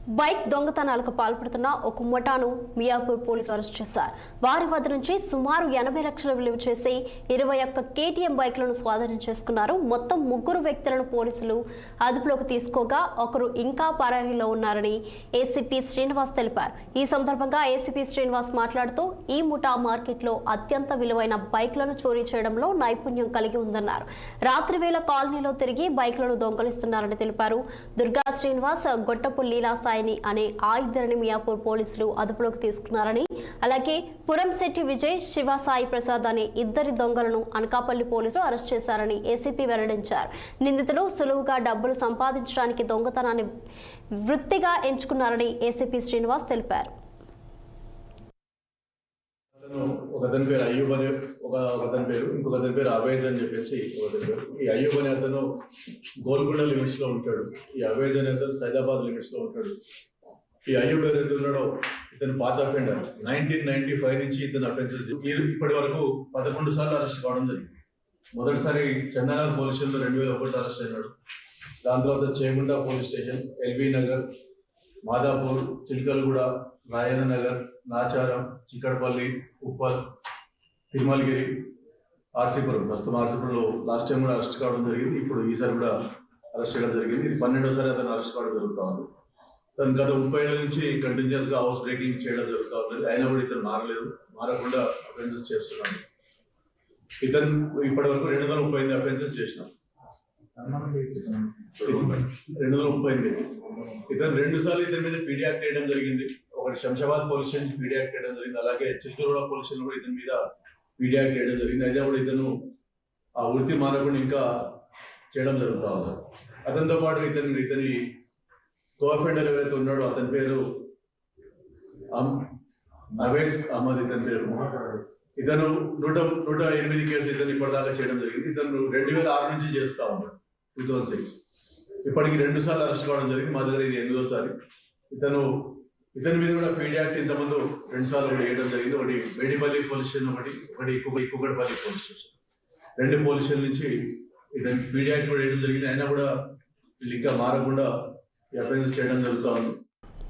Bike దొంగతనాలకు పాల్పడుతున్న ఒక ముఠాను మియాపూర్ పోలీసులు అరెస్ట్ చేశారు. వారి వద్ద నుంచి సుమారు 80 లక్షల విలువ చేసి 21 కేటీఎం బైక్లను స్వాధీనం చేసుకున్నారు. మొత్తం 3 వ్యక్తులను పోలీసులు అదుపులోకి తీసుకోగా ఒకరు ఇంకా పరారీలో ఉన్నారని ఏసీపీ శ్రీనివాస్ తెలిపారు. ఈ సందర్భంగా ఏసీపీ శ్రీనివాస్ మాట్లాడుతూ ఈ ముఠా మార్కెట్లో అత్యంత విలువైన బైక్లను చోరీ చేయడంలో నైపుణ్యం కలిగి ఉందన్నారు. రాత్రి వేళ కాలనీలో తిరిగి బైక్లను దొంగలిస్తున్నారని తెలిపారు. దుర్గా శ్రీనివాస్, గొట్టపు లీలా అనే ఆ ఇద్దరిని మియాపూర్ పోలీసులు అదుపులోకి తీసుకున్నారని, అలాగే పురంశెట్టి విజయ్, శివ సాయి ప్రసాద్ అనే ఇద్దరి దొంగలను అనకాపల్లి పోలీసులు అరెస్ట్ చేశారని ఏసీపీ వెల్లడించారు. నిందితులు సులువుగా డబ్బులు సంపాదించడానికి దొంగతనాన్ని వృత్తిగా ఎంచుకున్నారని ఏసీపీ శ్రీనివాస్ తెలిపారు. ఒకతని పేరు అయ్యూబ్ అనే ఒకతని పేరు, ఇంకొకతని పేరు అవేజ్ అని చెప్పేసి ఒకతని పేరు. ఈ అయ్యూబ్ అనే అతను గోల్కొండ లిమిట్స్ లో ఉంటాడు. ఈ అవేజ్ అనే అతను సైదాబాద్ లిమిట్స్ లో ఉంటాడు. ఈ అయ్యూబ్ ఎవరైతే ఉన్నాడో ఇతను పాత అఫెండర్. 1995 నుంచి ఇతను అఫెన్సెస్ ఇప్పటి వరకు 11 సార్లు అరెస్ట్ కావడం జరిగింది. మొదటిసారి చందనగర్ పోలీస్ స్టేషన్ 2001 అరెస్ట్ అయినాడు. దాని తర్వాత చేగుంట పోలీస్ స్టేషన్, ఎల్బీ నగర్, మాదాపూర్, చిల్కల్గూడ, నారాయణ నగర్, నాచారం, చిక్కడపల్లి, ఉప్పల్, తిరుమలగిరి, ఆర్సీపురం. ప్రస్తుతం ఆర్సీపురంలో లాస్ట్ టైం కూడా అరెస్ట్ కావడం జరిగింది. ఇప్పుడు ఈసారి కూడా అరెస్ట్ చేయడం జరిగింది. ఇది 12వసారి అతను అరెస్ట్ కావడం జరుగుతూ ఉంది. తను గత 30 ఏళ్ళ నుంచి కంటిన్యూస్ గా హౌస్ బ్రేకింగ్ చేయడం జరుగుతూ ఉన్నది. అయినా కూడా ఇతను మారలేదు, మారకుండా అఫెన్సెస్ చేస్తున్నాడు. ఇతను ఇప్పటి వరకు 238 అఫెన్సెస్ చేసినాం. 238. ఇతను 2 సార్లు ఇతని మీద పీడీ యాక్ట్ చేయడం జరిగింది. ఒకటి Shamshabad police station PD act చేయడం జరిగింది. అలాగే చిత్తూరుగూడ పోలీస్ స్టేషన్ కూడా ఇతని మీద పీడీ యాక్ట్ చేయడం జరిగింది. అయితే కూడా ఇతను ఆ వృత్తి మారకుండా ఇంకా చేయడం జరుగుతూ ఉన్నారు. అతనితో పాటు ఇతని కో అఫెండర్ ఎవరైతే ఉన్నాడో అతని పేరు అవేజ్ అహ్మద్. ఇతని పేరు ఇతను 108 కేసులు ఇతను ఇప్పటిదాకా చేయడం జరిగింది. ఇతను 2006 నుంచి చేస్తా ఉన్నాడు, 2006. ఇప్పటికి 2 సార్లు అరెస్ట్ కావడం జరిగింది. మా దగ్గర ఇది 8వసారి. ఇతని మీద కూడా పీడీ యాక్ట్ ఇంతకుముందు 2 సార్లు కూడా వేయడం జరిగింది. ఒకటి మేడిపల్లి పోలీస్ స్టేషన్, ఒకటి Kukkadapalli police station. 2 police station నుంచి ఇతని పీడీ యాక్ట్ కూడా వేయడం జరిగింది. అయినా కూడా వీళ్ళు ఇంకా మారకుండా ఈ అఫెన్సెస్ చేయడం జరుగుతూ ఉంది.